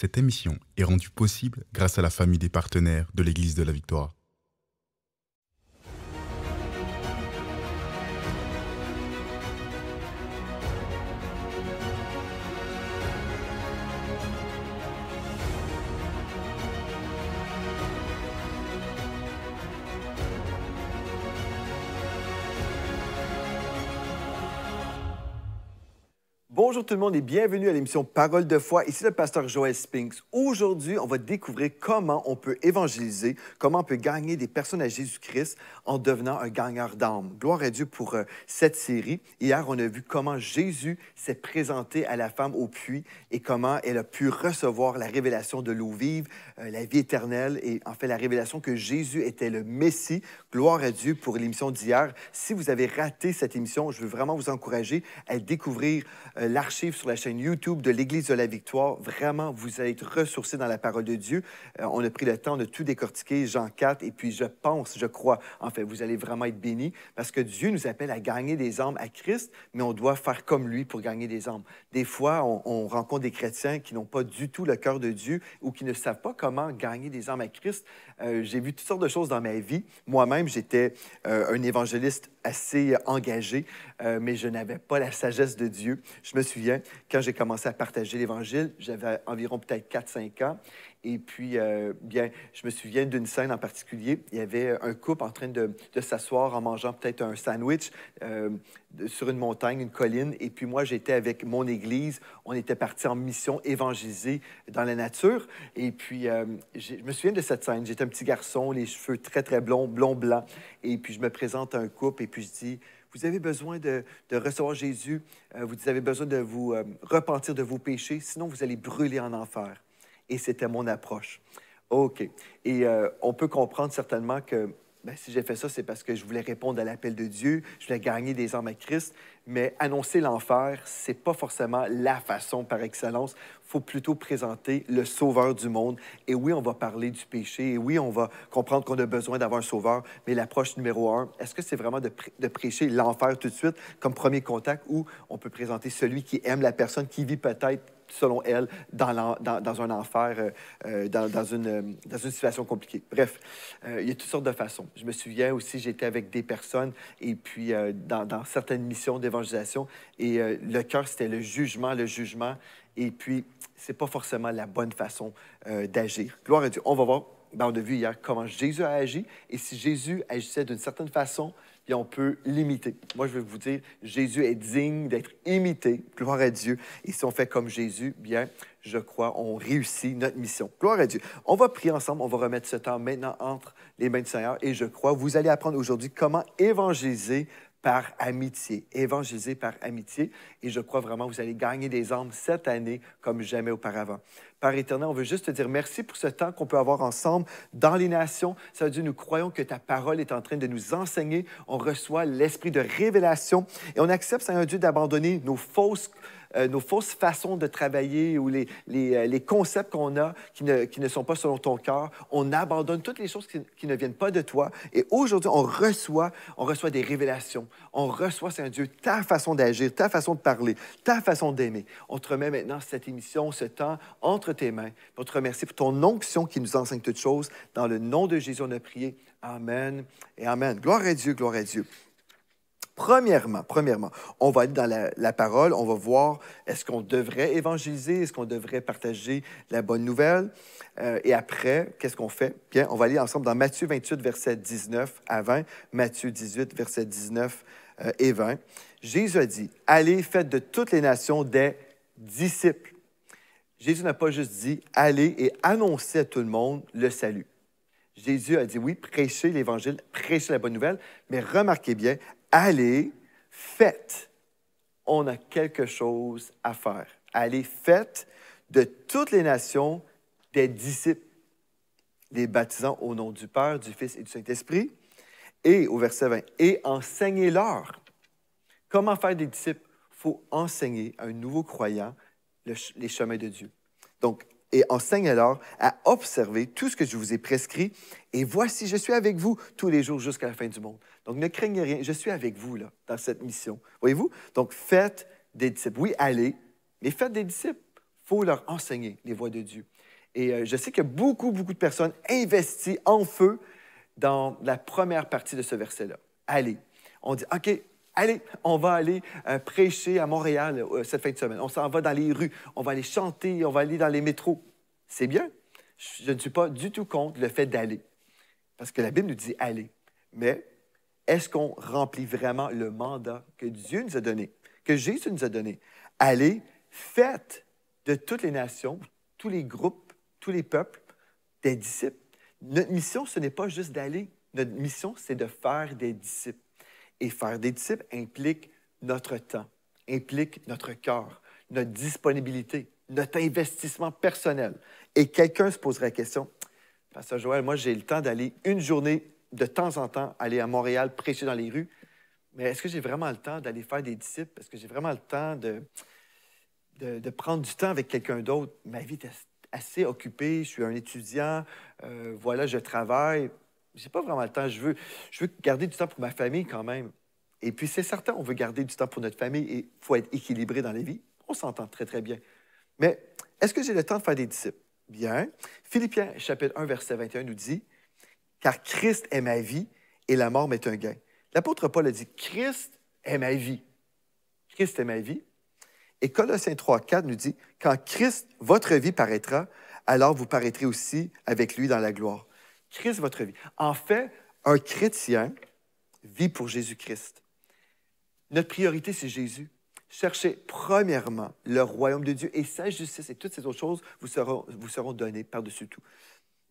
Cette émission est rendue possible grâce à la famille des partenaires de l'Église de la Victoire. Bonjour tout le monde et bienvenue à l'émission Parole de foi. Ici le pasteur Joël Spinks. Aujourd'hui, on va découvrir comment on peut évangéliser, comment on peut gagner des personnes à Jésus-Christ en devenant un gagneur d'âmes. Gloire à Dieu pour cette série. Hier, on a vu comment Jésus s'est présenté à la femme au puits et comment elle a pu recevoir la révélation de l'eau vive, la vie éternelle et en fait la révélation que Jésus était le Messie. Gloire à Dieu pour l'émission d'hier. Si vous avez raté cette émission, je veux vraiment vous encourager à découvrir l'archive sur la chaîne YouTube de l'Église de la Victoire. Vraiment, vous allez être ressourcés dans la parole de Dieu. On a pris le temps de tout décortiquer, Jean 4, et puis je crois, en fait, vous allez vraiment être bénis parce que Dieu nous appelle à gagner des âmes à Christ, mais on doit faire comme lui pour gagner des âmes. Des fois, on rencontre des chrétiens qui n'ont pas du tout le cœur de Dieu ou qui ne savent pas comment gagner des âmes à Christ. J'ai vu toutes sortes de choses dans ma vie. Moi-même, j'étais un évangéliste assez engagé, mais je n'avais pas la sagesse de Dieu. Je me souviens, quand j'ai commencé à partager l'Évangile, j'avais environ peut-être 4-5 ans. Et puis, je me souviens d'une scène en particulier. Il y avait un couple en train de s'asseoir en mangeant peut-être un sandwich sur une montagne, une colline. Et puis moi, j'étais avec mon Église. On était partis en mission évangéliser dans la nature. Et puis, je me souviens de cette scène. J'étais un petit garçon, les cheveux très, très blonds, blond-blanc. Et puis, je me présente à un couple et puis je dis... Vous avez besoin de recevoir Jésus, vous avez besoin de vous repentir de vos péchés, sinon vous allez brûler en enfer. Et c'était mon approche. OK. Et on peut comprendre certainement que si j'ai fait ça, c'est parce que je voulais répondre à l'appel de Dieu, je voulais gagner des âmes à Christ, mais annoncer l'enfer, ce n'est pas forcément la façon par excellence. Il faut plutôt présenter le sauveur du monde. Et oui, on va parler du péché, et oui, on va comprendre qu'on a besoin d'avoir un sauveur, mais l'approche numéro 1, est-ce que c'est vraiment de prêcher l'enfer tout de suite comme premier contact, ou on peut présenter celui qui aime la personne qui vit peut-être selon elle, dans un enfer, dans une situation compliquée. Bref, il y a toutes sortes de façons. Je me souviens aussi, j'étais avec des personnes, et puis dans certaines missions d'évangélisation, et le cœur, c'était le jugement, et puis c'est pas forcément la bonne façon d'agir. Gloire à Dieu. On va voir, on a vu hier comment Jésus a agi, et si Jésus agissait d'une certaine façon, puis on peut l'imiter. Moi, je vais vous dire, Jésus est digne d'être imité. Gloire à Dieu. Et si on fait comme Jésus, bien, je crois, on réussit notre mission. Gloire à Dieu. On va prier ensemble. On va remettre ce temps maintenant entre les mains du Seigneur. Et je crois, vous allez apprendre aujourd'hui comment évangéliser par amitié. Évangéliser par amitié. Et je crois vraiment que vous allez gagner des âmes cette année comme jamais auparavant. Père éternel, on veut juste te dire merci pour ce temps qu'on peut avoir ensemble dans les nations. Ça veut dire, nous croyons que ta parole est en train de nous enseigner. On reçoit l'esprit de révélation et on accepte, Seigneur Dieu, d'abandonner nos fausses façons de travailler ou les concepts qu'on a qui ne sont pas selon ton cœur. On abandonne toutes les choses qui ne viennent pas de toi. Et aujourd'hui, on reçoit des révélations. On reçoit, Seigneur Dieu, ta façon d'agir, ta façon de parler, ta façon d'aimer. On te remet maintenant cette émission, ce temps entre tes mains. On te remercie pour ton onction qui nous enseigne toutes choses. Dans le nom de Jésus, on a prié. Amen et Amen. Gloire à Dieu, gloire à Dieu. Premièrement, on va aller dans la parole, on va voir est-ce qu'on devrait évangéliser, est-ce qu'on devrait partager la bonne nouvelle. Et après, qu'est-ce qu'on fait? Bien, on va aller ensemble dans Matthieu 28, versets 19 à 20, Matthieu 18, versets 19 et 20. Jésus a dit, « Allez, faites de toutes les nations des disciples. » Jésus n'a pas juste dit « Allez et annoncez à tout le monde le salut. » Jésus a dit oui, prêchez l'Évangile, prêchez la bonne nouvelle, mais remarquez bien, allez, faites. On a quelque chose à faire. Allez, faites de toutes les nations des disciples, les baptisant au nom du Père, du Fils et du Saint-Esprit. Et au verset 20, et enseignez-leur. Comment faire des disciples? Il faut enseigner à un nouveau croyant les chemins de Dieu. Donc, et enseignez-leur à observer tout ce que je vous ai prescrit. Et voici, je suis avec vous tous les jours jusqu'à la fin du monde. Donc, ne craignez rien, je suis avec vous là, dans cette mission. Voyez-vous? Donc, faites des disciples. Oui, allez, mais faites des disciples. Il faut leur enseigner les voies de Dieu. Et je sais qu'il y a beaucoup, beaucoup de personnes investies en feu dans la première partie de ce verset-là. Allez. On dit, OK, allez, on va aller prêcher à Montréal cette fin de semaine. On s'en va dans les rues, on va aller chanter, on va aller dans les métros. C'est bien. Je ne suis pas du tout contre le fait d'aller. Parce que la Bible nous dit aller. Mais est-ce qu'on remplit vraiment le mandat que Dieu nous a donné, que Jésus nous a donné? Allez, faites de toutes les nations, tous les groupes, tous les peuples, des disciples. Notre mission, ce n'est pas juste d'aller. Notre mission, c'est de faire des disciples. Et faire des disciples implique notre temps, implique notre cœur, notre disponibilité, notre investissement personnel. Et quelqu'un se poserait la question, « Pasteur Joël, moi, j'ai le temps d'aller une journée de temps en temps, aller à Montréal, prêcher dans les rues, mais est-ce que j'ai vraiment le temps d'aller faire des disciples? Est-ce que j'ai vraiment le temps de prendre du temps avec quelqu'un d'autre? Ma vie est assez occupée, je suis un étudiant, voilà, je travaille. Je n'ai pas vraiment le temps. Je veux garder du temps pour ma famille quand même. Et puis, c'est certain, on veut garder du temps pour notre famille et il faut être équilibré dans la vie. On s'entend très, très bien. Mais est-ce que j'ai le temps de faire des disciples? Bien. Philippiens, chapitre 1, verset 21 nous dit, « Car Christ est ma vie et la mort m'est un gain. » L'apôtre Paul a dit, « Christ est ma vie. » Christ est ma vie. Et Colossiens 3, 4 nous dit, « Quand Christ, votre vie, paraîtra, alors vous paraîtrez aussi avec lui dans la gloire. » Christ, votre vie. En fait, un chrétien vit pour Jésus-Christ. Notre priorité, c'est Jésus. Cherchez premièrement le royaume de Dieu et sa justice et toutes ces autres choses vous seront données par-dessus tout.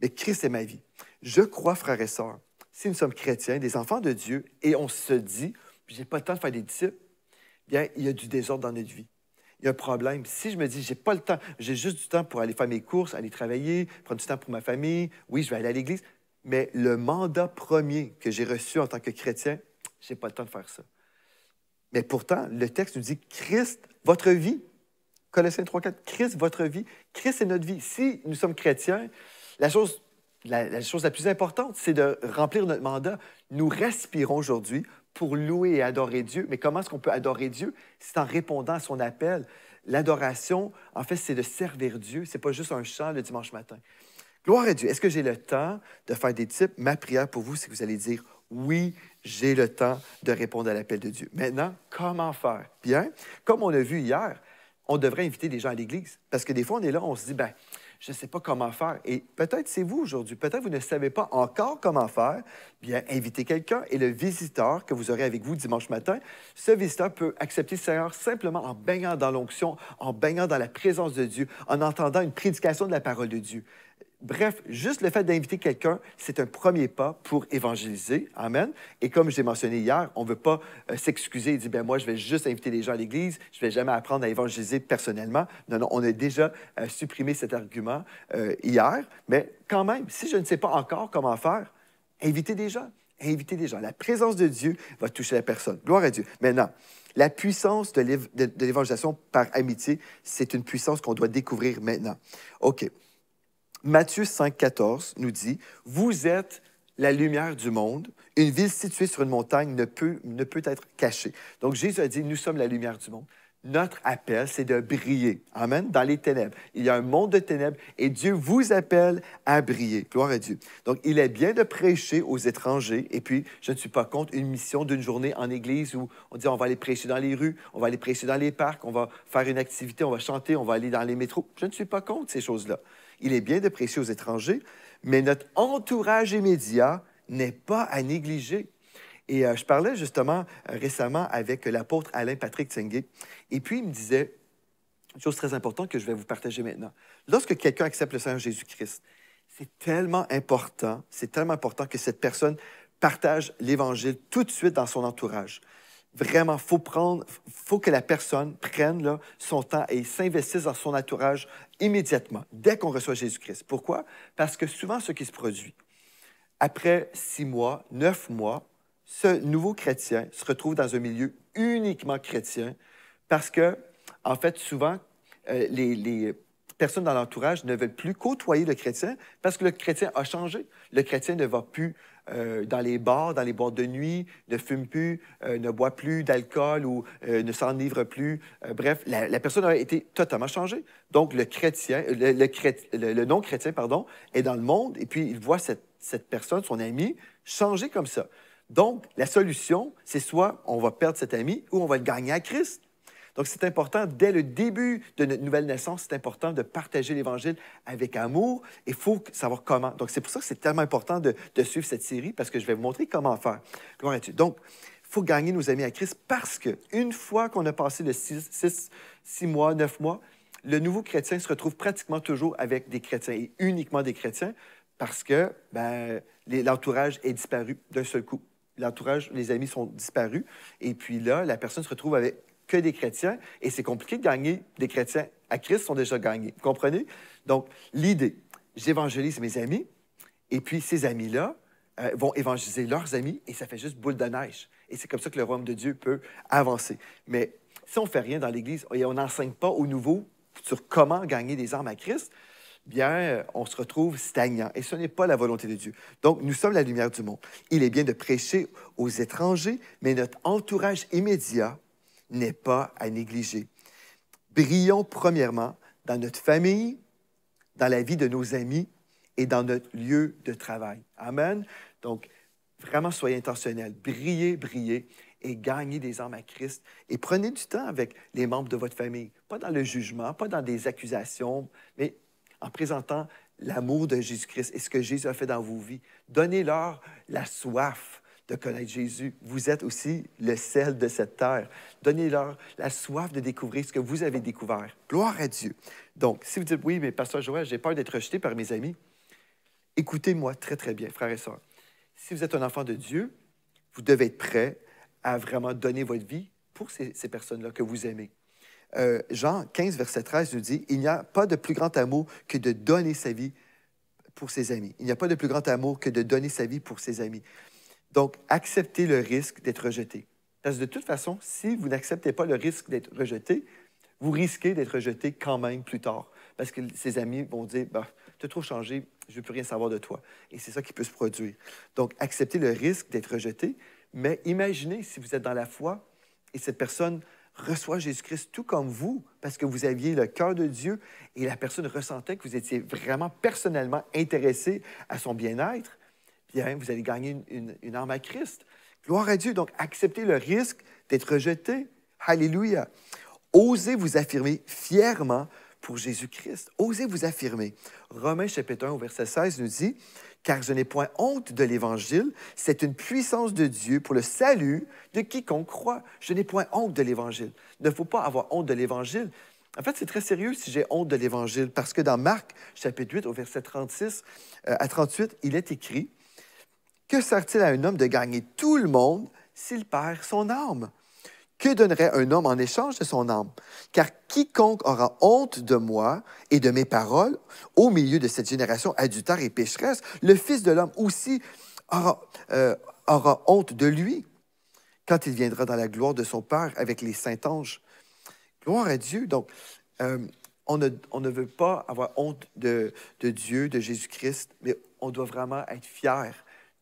Mais Christ est ma vie. Je crois, frères et sœurs, si nous sommes chrétiens, des enfants de Dieu, et on se dit, j'ai pas le temps de faire des disciples, bien, il y a du désordre dans notre vie. Il y a un problème. Si je me dis, j'ai pas le temps, j'ai juste du temps pour aller faire mes courses, aller travailler, prendre du temps pour ma famille, oui, je vais aller à l'église, mais le mandat premier que j'ai reçu en tant que chrétien, j'ai pas le temps de faire ça. Mais pourtant, le texte nous dit Christ, votre vie. Colossiens 3, 4, Christ, votre vie. Christ est notre vie. Si nous sommes chrétiens, la chose la plus importante, c'est de remplir notre mandat. Nous respirons aujourd'hui pour louer et adorer Dieu. Mais comment est-ce qu'on peut adorer Dieu? C'est en répondant à son appel. L'adoration, en fait, c'est de servir Dieu. Ce n'est pas juste un chant le dimanche matin. Gloire à Dieu. Est-ce que j'ai le temps de faire des disciples? Ma prière pour vous, c'est que vous allez dire oui, j'ai le temps de répondre à l'appel de Dieu. Maintenant, comment faire? Bien, comme on a vu hier, on devrait inviter des gens à l'Église. Parce que des fois, on est là, on se dit, ben, je ne sais pas comment faire. Et peut-être c'est vous aujourd'hui. Peut-être vous ne savez pas encore comment faire. Bien, invitez quelqu'un et le visiteur que vous aurez avec vous dimanche matin, ce visiteur peut accepter le Seigneur simplement en baignant dans l'onction, en baignant dans la présence de Dieu, en entendant une prédication de la parole de Dieu. Bref, juste le fait d'inviter quelqu'un, c'est un premier pas pour évangéliser. Amen. Et comme j'ai mentionné hier, on ne veut pas s'excuser et dire, ben moi, je vais juste inviter les gens à l'Église, je ne vais jamais apprendre à évangéliser personnellement. Non, non, on a déjà supprimé cet argument hier. Mais quand même, si je ne sais pas encore comment faire, invitez des gens. Invitez des gens. La présence de Dieu va toucher la personne. Gloire à Dieu. Maintenant, la puissance de l'évangélisation par amitié, c'est une puissance qu'on doit découvrir maintenant. OK. Matthieu 5, 14 nous dit « Vous êtes la lumière du monde. Une ville située sur une montagne ne peut être cachée. » Donc, Jésus a dit « Nous sommes la lumière du monde. » Notre appel, c'est de briller. Amen. Dans les ténèbres. Il y a un monde de ténèbres et Dieu vous appelle à briller. Gloire à Dieu. Donc, il est bien de prêcher aux étrangers. Et puis, je ne suis pas contre une mission d'une journée en église où on dit on va aller prêcher dans les rues, on va aller prêcher dans les parcs, on va faire une activité, on va chanter, on va aller dans les métros. Je ne suis pas contre ces choses-là. Il est bien de prêcher aux étrangers, mais notre entourage immédiat n'est pas à négliger. Et je parlais justement récemment avec l'apôtre Alain Patrick Tsengue, et puis il me disait une chose très importante que je vais vous partager maintenant. Lorsque quelqu'un accepte le Seigneur Jésus-Christ, c'est tellement important que cette personne partage l'Évangile tout de suite dans son entourage. Vraiment, faut que la personne prenne là, son temps et s'investisse dans son entourage immédiatement, dès qu'on reçoit Jésus-Christ. Pourquoi? Parce que souvent, ce qui se produit, après 6 mois, 9 mois, ce nouveau chrétien se retrouve dans un milieu uniquement chrétien parce que, en fait, souvent, personnes dans l'entourage ne veulent plus côtoyer le chrétien parce que le chrétien a changé. Le chrétien ne va plus dans les bars, dans les boîtes de nuit, ne fume plus, ne boit plus d'alcool ou ne s'enivre plus. Bref, la personne a été totalement changée. Donc, le chrétien, le non-chrétien, pardon, est dans le monde et puis il voit cette personne, son ami, changer comme ça. Donc, la solution, c'est soit on va perdre cet ami ou on va le gagner à Christ. Donc, c'est important, dès le début de notre nouvelle naissance, c'est important de partager l'Évangile avec amour. Il faut savoir comment. Donc, c'est pour ça que c'est tellement important de suivre cette série, parce que je vais vous montrer comment faire. Gloire à Dieu. Donc, il faut gagner nos amis à Christ parce qu'une fois qu'on a passé le 6 mois, 9 mois, le nouveau chrétien se retrouve pratiquement toujours avec des chrétiens et uniquement des chrétiens parce que l'entourage est disparu d'un seul coup. L'entourage, les amis sont disparus. Et puis là, la personne se retrouve avec que des chrétiens, et c'est compliqué de gagner des chrétiens à Christ, sont déjà gagnés. Vous comprenez? Donc, l'idée, j'évangélise mes amis, et puis ces amis-là vont évangéliser leurs amis, et ça fait juste boule de neige. Et c'est comme ça que le royaume de Dieu peut avancer. Mais si on ne fait rien dans l'Église et on n'enseigne pas aux nouveaux sur comment gagner des âmes à Christ, bien, on se retrouve stagnant. Et ce n'est pas la volonté de Dieu. Donc, nous sommes la lumière du monde. Il est bien de prêcher aux étrangers, mais notre entourage immédiat n'est pas à négliger. Brillons premièrement dans notre famille, dans la vie de nos amis et dans notre lieu de travail. Amen. Donc, vraiment, soyez intentionnels. Brillez, brillez et gagnez des âmes à Christ. Et prenez du temps avec les membres de votre famille. Pas dans le jugement, pas dans des accusations, mais en présentant l'amour de Jésus-Christ et ce que Jésus a fait dans vos vies. Donnez-leur la soif de connaître Jésus. Vous êtes aussi le sel de cette terre. Donnez-leur la soif de découvrir ce que vous avez découvert. Gloire à Dieu. Donc, si vous dites, oui, mais Pasteur Joël, j'ai peur d'être rejeté par mes amis, écoutez-moi très, très bien, frères et sœurs. Si vous êtes un enfant de Dieu, vous devez être prêt à vraiment donner votre vie pour ces personnes-là que vous aimez. Jean 15, verset 13 nous dit, « Il n'y a pas de plus grand amour que de donner sa vie pour ses amis. Il n'y a pas de plus grand amour que de donner sa vie pour ses amis. » Donc, acceptez le risque d'être rejeté. Parce que de toute façon, si vous n'acceptez pas le risque d'être rejeté, vous risquez d'être rejeté quand même plus tard. Parce que ses amis vont dire, tu as trop changé, je ne veux plus rien savoir de toi. Et c'est ça qui peut se produire. Donc, acceptez le risque d'être rejeté, mais imaginez si vous êtes dans la foi et cette personne reçoit Jésus-Christ tout comme vous, parce que vous aviez le cœur de Dieu et la personne ressentait que vous étiez vraiment personnellement intéressé à son bien-être, bien, vous allez gagner une âme à Christ. Gloire à Dieu. Donc, acceptez le risque d'être rejeté. Alléluia. Osez vous affirmer fièrement pour Jésus-Christ. Osez vous affirmer. Romains chapitre 1 au verset 16 nous dit, « Car je n'ai point honte de l'Évangile, c'est une puissance de Dieu pour le salut de quiconque croit. » Je n'ai point honte de l'Évangile. Il ne faut pas avoir honte de l'Évangile. En fait, c'est très sérieux si j'ai honte de l'Évangile, parce que dans Marc chapitre 8 au verset 36 à 38, il est écrit, « Que sert-il à un homme de gagner tout le monde s'il perd son âme? Que donnerait un homme en échange de son âme? Car quiconque aura honte de moi et de mes paroles au milieu de cette génération adultère et pécheresse, le Fils de l'homme aussi aura honte de lui quand il viendra dans la gloire de son Père avec les saints anges. » Gloire à Dieu. Donc, on ne veut pas avoir honte de Dieu, de Jésus-Christ, mais on doit vraiment être fiers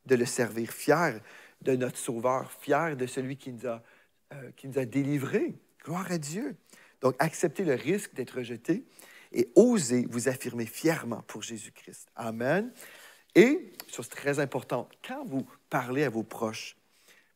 de le servir, fiers de notre Sauveur, fiers de celui qui nous a délivrés. Gloire à Dieu. Donc, acceptez le risque d'être rejeté et osez vous affirmer fièrement pour Jésus-Christ. Amen. Et, chose très importante, quand vous parlez à vos proches,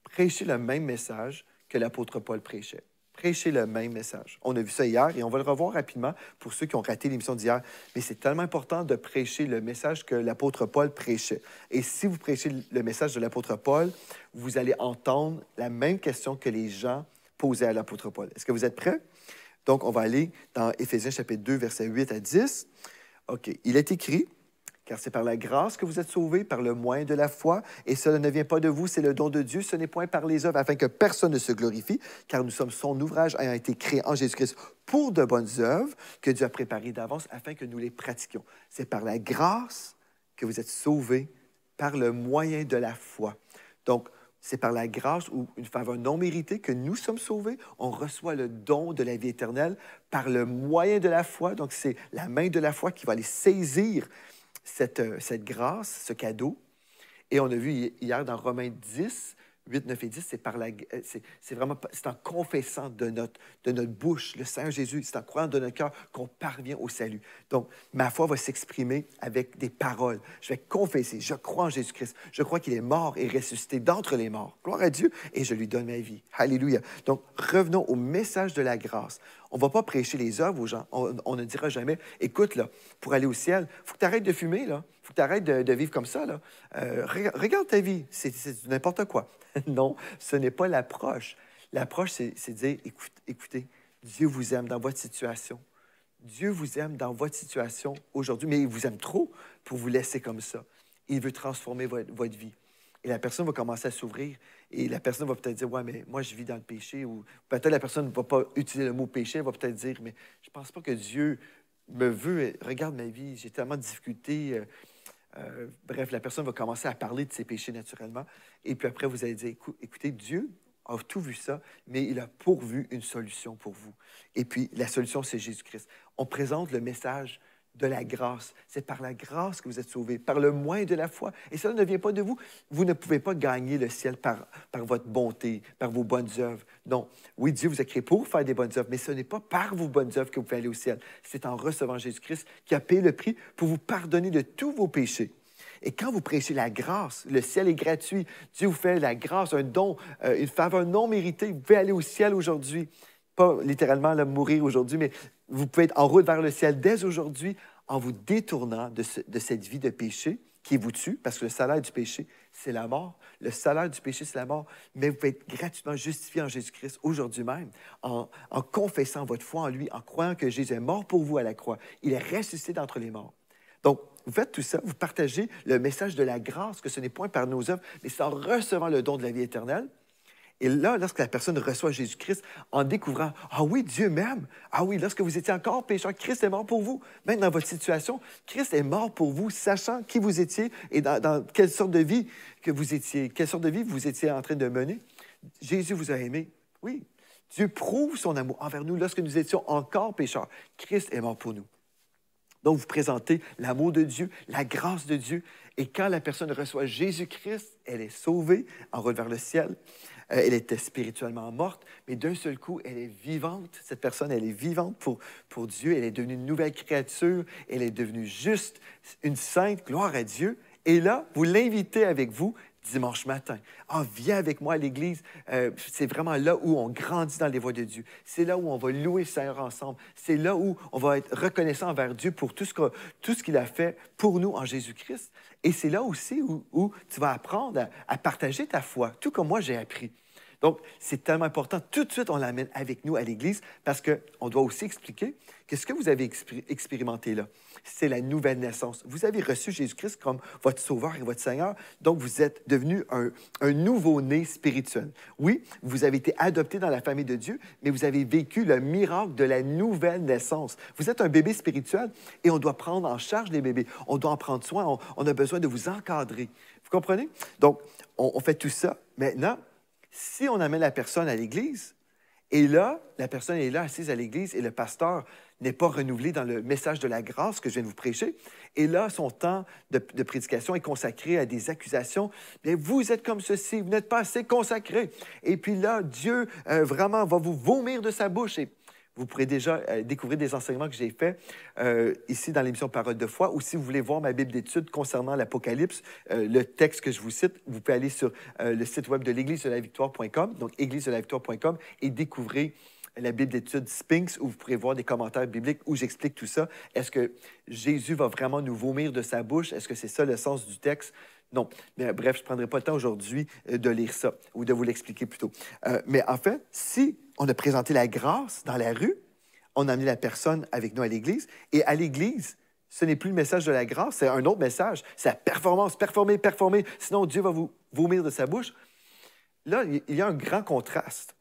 prêchez le même message que l'apôtre Paul prêchait. Prêchez le même message. On a vu ça hier et on va le revoir rapidement pour ceux qui ont raté l'émission d'hier. Mais c'est tellement important de prêcher le message que l'apôtre Paul prêchait. Et si vous prêchez le message de l'apôtre Paul, vous allez entendre la même question que les gens posaient à l'apôtre Paul. Est-ce que vous êtes prêts? Donc, on va aller dans Éphésiens chapitre 2, versets 8 à 10. OK. Il est écrit, « Car c'est par la grâce que vous êtes sauvés, par le moyen de la foi, et cela ne vient pas de vous, c'est le don de Dieu, ce n'est point par les œuvres, afin que personne ne se glorifie, car nous sommes son ouvrage ayant été créé en Jésus-Christ pour de bonnes œuvres que Dieu a préparées d'avance afin que nous les pratiquions. C'est par la grâce que vous êtes sauvés, par le moyen de la foi. » Donc, c'est par la grâce ou une faveur non méritée que nous sommes sauvés. On reçoit le don de la vie éternelle par le moyen de la foi. Donc, c'est la main de la foi qui va aller saisir cette grâce, ce cadeau. Et on a vu hier dans Romains 10, 8, 9 et 10, c'est en confessant de notre bouche le Seigneur Jésus, c'est en croyant de notre cœur qu'on parvient au salut. Donc, ma foi va s'exprimer avec des paroles. Je vais confesser, je crois en Jésus-Christ, je crois qu'il est mort et ressuscité d'entre les morts. Gloire à Dieu, et je lui donne ma vie. Alléluia. Donc, revenons au message de la grâce. On ne va pas prêcher les œuvres aux gens. On ne dira jamais, écoute, là, pour aller au ciel, il faut que tu arrêtes de fumer, là. Il faut que tu arrêtes de vivre comme ça, là. Regarde ta vie, c'est n'importe quoi. Non, ce n'est pas l'approche. L'approche, c'est de dire, écoutez, Dieu vous aime dans votre situation. Dieu vous aime dans votre situation aujourd'hui, mais il vous aime trop pour vous laisser comme ça. Il veut transformer votre vie. Et la personne va commencer à s'ouvrir et la personne va peut-être dire, ouais, mais moi, je vis dans le péché. Ou peut-être la personne ne va pas utiliser le mot péché, elle va peut-être dire, mais je ne pense pas que Dieu me veut. Regarde ma vie, j'ai tellement de difficultés. Bref, la personne va commencer à parler de ses péchés naturellement. Et puis après, vous allez dire, écoutez, Dieu a tout vu ça, mais il a pourvu une solution pour vous. Et puis, la solution, c'est Jésus-Christ. On présente le message de la grâce. C'est par la grâce que vous êtes sauvés, par le moyen de la foi. Et cela ne vient pas de vous. Vous ne pouvez pas gagner le ciel par votre bonté, par vos bonnes œuvres. Non. Oui, Dieu vous a créé pour faire des bonnes œuvres, mais ce n'est pas par vos bonnes œuvres que vous pouvez aller au ciel. C'est en recevant Jésus-Christ qui a payé le prix pour vous pardonner de tous vos péchés. Et quand vous prêchez la grâce, le ciel est gratuit. Dieu vous fait la grâce, un don, une faveur non méritée. Vous pouvez aller au ciel aujourd'hui. Pas littéralement là, mourir aujourd'hui, mais vous pouvez être en route vers le ciel dès aujourd'hui en vous détournant de cette vie de péché qui vous tue, parce que le salaire du péché, c'est la mort. Le salaire du péché, c'est la mort. Mais vous pouvez être gratuitement justifié en Jésus-Christ aujourd'hui même, en confessant votre foi en lui, en croyant que Jésus est mort pour vous à la croix. Il est ressuscité d'entre les morts. Donc, vous faites tout ça, vous partagez le message de la grâce, que ce n'est point par nos œuvres, mais c'est en recevant le don de la vie éternelle. Et là, lorsque la personne reçoit Jésus-Christ, en découvrant, ah oui, Dieu m'aime. Ah oui, lorsque vous étiez encore pécheur, Christ est mort pour vous. Même dans votre situation, Christ est mort pour vous, sachant qui vous étiez et dans quelle sorte de vie que vous étiez, quelle sorte de vie vous étiez en train de mener. Jésus vous a aimé. Oui, Dieu prouve son amour envers nous lorsque nous étions encore pécheurs. Christ est mort pour nous. Donc, vous présentez l'amour de Dieu, la grâce de Dieu. Et quand la personne reçoit Jésus-Christ, elle est sauvée en route vers le ciel. Elle était spirituellement morte, mais d'un seul coup, elle est vivante. Cette personne, elle est vivante pour Dieu. Elle est devenue une nouvelle créature. Elle est devenue juste, une sainte. Gloire à Dieu. Et là, vous l'invitez avec vous dimanche matin. Ah, viens avec moi à l'église. C'est vraiment là où on grandit dans les voies de Dieu. C'est là où on va louer le Seigneur ensemble. C'est là où on va être reconnaissant envers Dieu pour tout ce qu'il a fait pour nous en Jésus-Christ. Et c'est là aussi où tu vas apprendre à partager ta foi, tout comme moi j'ai appris. Donc, c'est tellement important. Tout de suite, on l'amène avec nous à l'Église parce qu'on doit aussi expliquer que ce que vous avez expérimenté là, c'est la nouvelle naissance. Vous avez reçu Jésus-Christ comme votre Sauveur et votre Seigneur, donc vous êtes devenu un nouveau-né spirituel. Oui, vous avez été adopté dans la famille de Dieu, mais vous avez vécu le miracle de la nouvelle naissance. Vous êtes un bébé spirituel et on doit prendre en charge les bébés. On doit en prendre soin. On a besoin de vous encadrer. Vous comprenez? Donc, on fait tout ça. Maintenant, si on amène la personne à l'Église, et là, la personne est là assise à l'Église et le pasteur n'est pas renouvelé dans le message de la grâce que je viens de vous prêcher, et là, son temps de prédication est consacré à des accusations. Bien, vous êtes comme ceci, vous n'êtes pas assez consacré. Et puis là, Dieu vraiment va vous vomir de sa bouche. Et vous pourrez déjà découvrir des enseignements que j'ai faits ici dans l'émission Parole de foi, ou si vous voulez voir ma Bible d'études concernant l'Apocalypse, le texte que je vous cite, vous pouvez aller sur le site web de l'Église-de-la-Victoire.com, donc église-de-la-victoire.com, et découvrir la Bible d'études Spinks, où vous pourrez voir des commentaires bibliques où j'explique tout ça. Est-ce que Jésus va vraiment nous vomir de sa bouche? Est-ce que c'est ça le sens du texte? Non. Mais bref, je ne prendrai pas le temps aujourd'hui de lire ça ou de vous l'expliquer plutôt. Mais en fait, si on a présenté la grâce dans la rue, on a amené la personne avec nous à l'Église, et à l'Église, ce n'est plus le message de la grâce, c'est un autre message. C'est la performance, performer, performer, sinon Dieu va vous vomir de sa bouche. Là, il y a un grand contraste.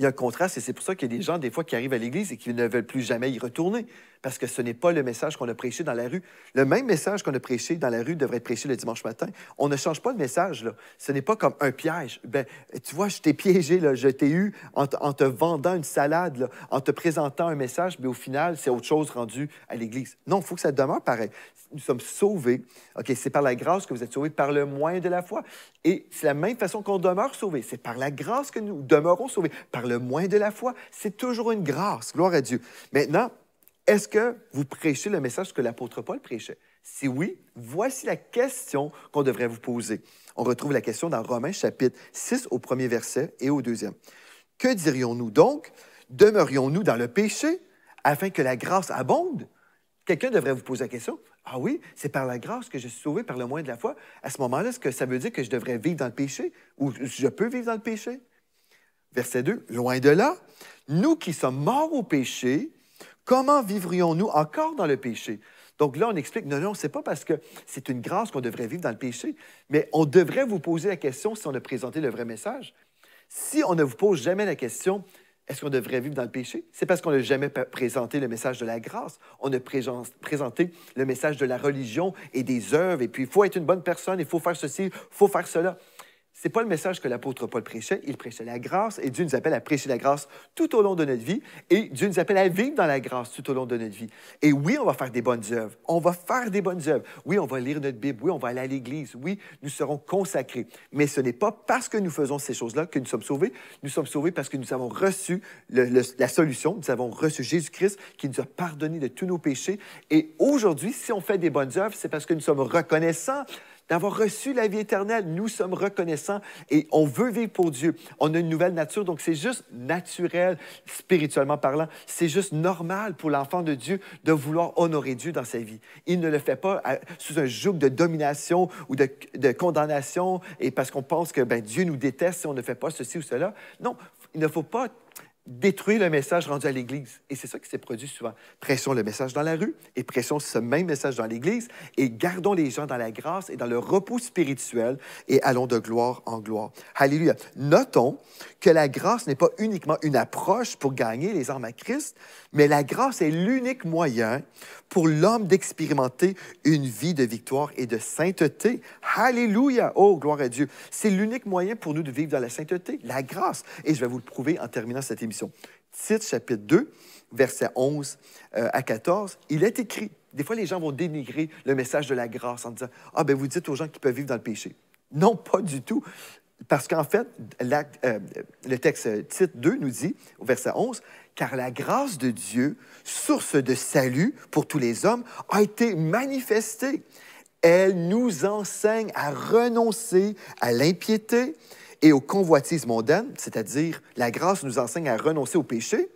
il y a un contraste et c'est pour ça qu'il y a des gens, des fois, qui arrivent à l'Église et qui ne veulent plus jamais y retourner parce que ce n'est pas le message qu'on a prêché dans la rue. Le même message qu'on a prêché dans la rue devrait être prêché le dimanche matin. On ne change pas le message, là. Ce n'est pas comme un piège. Ben, tu vois, je t'ai piégé, là. Je t'ai eu en te vendant une salade, là, en te présentant un message, mais au final, c'est autre chose rendu à l'Église. Non, il faut que ça demeure pareil. Nous sommes sauvés. OK, c'est par la grâce que vous êtes sauvés, par le moyen de la foi. Et c'est la même façon qu'on demeure sauvés. C'est par la grâce que nous demeurons sauvés, par le moyen de la foi. C'est toujours une grâce. Gloire à Dieu. Maintenant, est-ce que vous prêchez le message que l'apôtre Paul prêchait? Si oui, voici la question qu'on devrait vous poser. On retrouve la question dans Romains chapitre 6 au premier verset et au deuxième. Que dirions-nous donc? Demeurions-nous dans le péché afin que la grâce abonde? Quelqu'un devrait vous poser la question. Ah oui, c'est par la grâce que je suis sauvé par le moyen de la foi. À ce moment-là, est-ce que ça veut dire que je devrais vivre dans le péché ou je peux vivre dans le péché? Verset 2, loin de là, nous qui sommes morts au péché, comment vivrions-nous encore dans le péché? Donc là, on explique, non, c'est pas parce que c'est une grâce qu'on devrait vivre dans le péché, mais on devrait vous poser la question si on a présenté le vrai message. Si on ne vous pose jamais la question, est-ce qu'on devrait vivre dans le péché? C'est parce qu'on n'a jamais présenté le message de la grâce. On a présenté le message de la religion et des œuvres, et puis il faut être une bonne personne, il faut faire ceci, il faut faire cela. Ce n'est pas le message que l'apôtre Paul prêchait. Il prêchait la grâce et Dieu nous appelle à prêcher la grâce tout au long de notre vie et Dieu nous appelle à vivre dans la grâce tout au long de notre vie. Et oui, on va faire des bonnes œuvres. On va faire des bonnes œuvres. Oui, on va lire notre Bible. Oui, on va aller à l'Église. Oui, nous serons consacrés. Mais ce n'est pas parce que nous faisons ces choses-là que nous sommes sauvés. Nous sommes sauvés parce que nous avons reçu la solution. Nous avons reçu Jésus-Christ qui nous a pardonné de tous nos péchés. Et aujourd'hui, si on fait des bonnes œuvres, c'est parce que nous sommes reconnaissants d'avoir reçu la vie éternelle. Nous sommes reconnaissants et on veut vivre pour Dieu. On a une nouvelle nature, donc c'est juste naturel, spirituellement parlant. C'est juste normal pour l'enfant de Dieu de vouloir honorer Dieu dans sa vie. Il ne le fait pas sous un joug de domination ou de condamnation et parce qu'on pense que Dieu nous déteste si on ne fait pas ceci ou cela. Non, il ne faut pas détruire le message rendu à l'Église. Et c'est ça qui s'est produit souvent. Prêchons le message dans la rue et prêchons ce même message dans l'Église et gardons les gens dans la grâce et dans le repos spirituel et allons de gloire en gloire. Alléluia. Notons que la grâce n'est pas uniquement une approche pour gagner les âmes à Christ, mais la grâce est l'unique moyen pour l'homme d'expérimenter une vie de victoire et de sainteté. Alléluia! Oh, gloire à Dieu! C'est l'unique moyen pour nous de vivre dans la sainteté, la grâce. Et je vais vous le prouver en terminant cette émission. Tite, chapitre 2, versets 11 à 14, il est écrit, des fois les gens vont dénigrer le message de la grâce en disant « Ah, vous dites aux gens qu'ils peuvent vivre dans le péché. » Non, pas du tout. Parce qu'en fait, le texte Tite 2 nous dit, au verset 11, « Car la grâce de Dieu, source de salut pour tous les hommes, a été manifestée. Elle nous enseigne à renoncer à l'impiété et aux convoitises mondaines, c'est-à-dire la grâce nous enseigne à renoncer au péché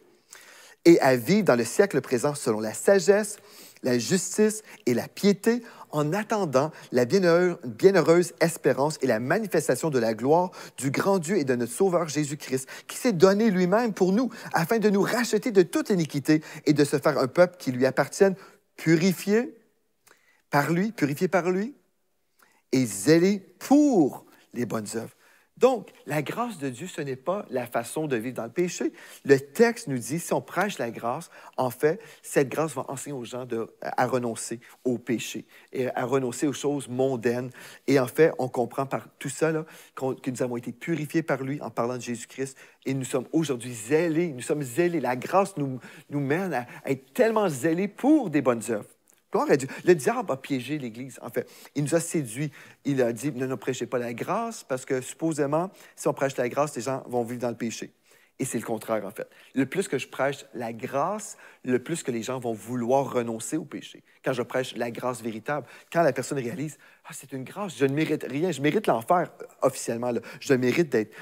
et à vivre dans le siècle présent selon la sagesse, la justice et la piété, en attendant la bienheureuse espérance et la manifestation de la gloire du grand Dieu et de notre Sauveur Jésus-Christ, qui s'est donné lui-même pour nous, afin de nous racheter de toute iniquité et de se faire un peuple qui lui appartienne, purifié par lui et zélé pour les bonnes œuvres. Donc, la grâce de Dieu, ce n'est pas la façon de vivre dans le péché. Le texte nous dit, si on prêche la grâce, en fait, cette grâce va enseigner aux gens à renoncer au péché et à renoncer aux choses mondaines. Et en fait, on comprend par tout ça là, que nous avons été purifiés par lui en parlant de Jésus-Christ et nous sommes aujourd'hui zélés. Nous sommes zélés. La grâce nous mène à être tellement zélés pour des bonnes œuvres. Gloire à Dieu. Le diable a piégé l'Église, en fait. Il nous a séduits. Il a dit, ne prêchez pas la grâce, parce que supposément, si on prêche la grâce, les gens vont vivre dans le péché. Et c'est le contraire, en fait. Le plus que je prêche la grâce, le plus que les gens vont vouloir renoncer au péché. Quand je prêche la grâce véritable, quand la personne réalise, « Ah, c'est une grâce, je ne mérite rien, je mérite l'enfer officiellement, là. Je mérite d'être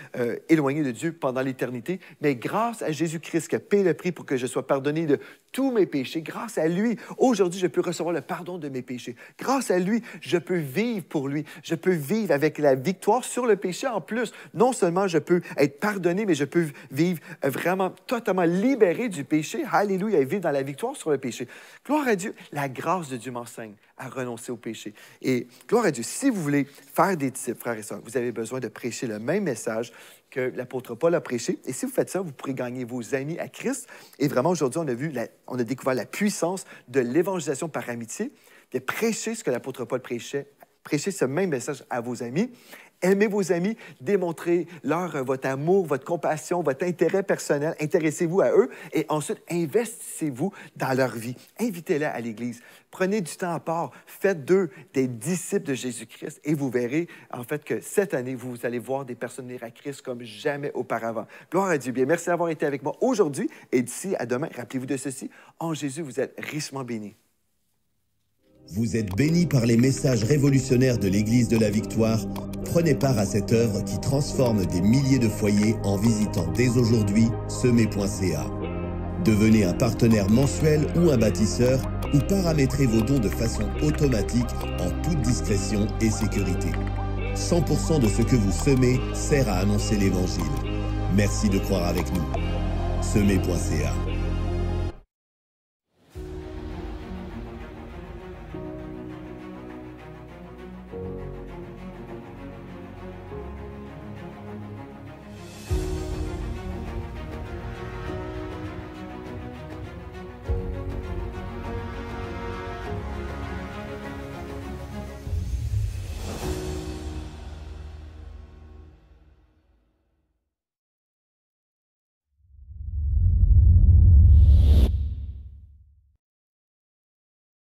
éloigné de Dieu pendant l'éternité, mais grâce à Jésus-Christ qui a payé le prix pour que je sois pardonné de tous mes péchés, grâce à lui, aujourd'hui, je peux recevoir le pardon de mes péchés. Grâce à lui, je peux vivre pour lui. Je peux vivre avec la victoire sur le péché en plus. Non seulement je peux être pardonné, mais je peux vivre vraiment totalement libéré du péché. Alléluia, et vivre dans la victoire sur le péché. Gloire à Dieu. La grâce de Dieu m'enseigne à renoncer au péché. Et gloire à Dieu, si vous voulez faire des disciples, frères et sœurs, vous avez besoin de prêcher le même message que l'apôtre Paul a prêché. Et si vous faites ça, vous pourrez gagner vos amis à Christ. Et vraiment, aujourd'hui, on a découvert la puissance de l'évangélisation par amitié, de prêcher ce que l'apôtre Paul prêchait, prêcher ce même message à vos amis. Aimez vos amis, démontrez-leur votre amour, votre compassion, votre intérêt personnel. Intéressez-vous à eux et ensuite investissez-vous dans leur vie. Invitez-les à l'Église. Prenez du temps à part. Faites d'eux des disciples de Jésus-Christ et vous verrez en fait que cette année, vous allez voir des personnes venir à Christ comme jamais auparavant. Gloire à Dieu. Bien, merci d'avoir été avec moi aujourd'hui et d'ici à demain, rappelez-vous de ceci. En Jésus, vous êtes richement bénis. Vous êtes bénis par les messages révolutionnaires de l'Église de la Victoire. Prenez part à cette œuvre qui transforme des milliers de foyers en visitant dès aujourd'hui semer.ca. Devenez un partenaire mensuel ou un bâtisseur ou paramétrez vos dons de façon automatique en toute discrétion et sécurité. 100% de ce que vous semez sert à annoncer l'Évangile. Merci de croire avec nous. semer.ca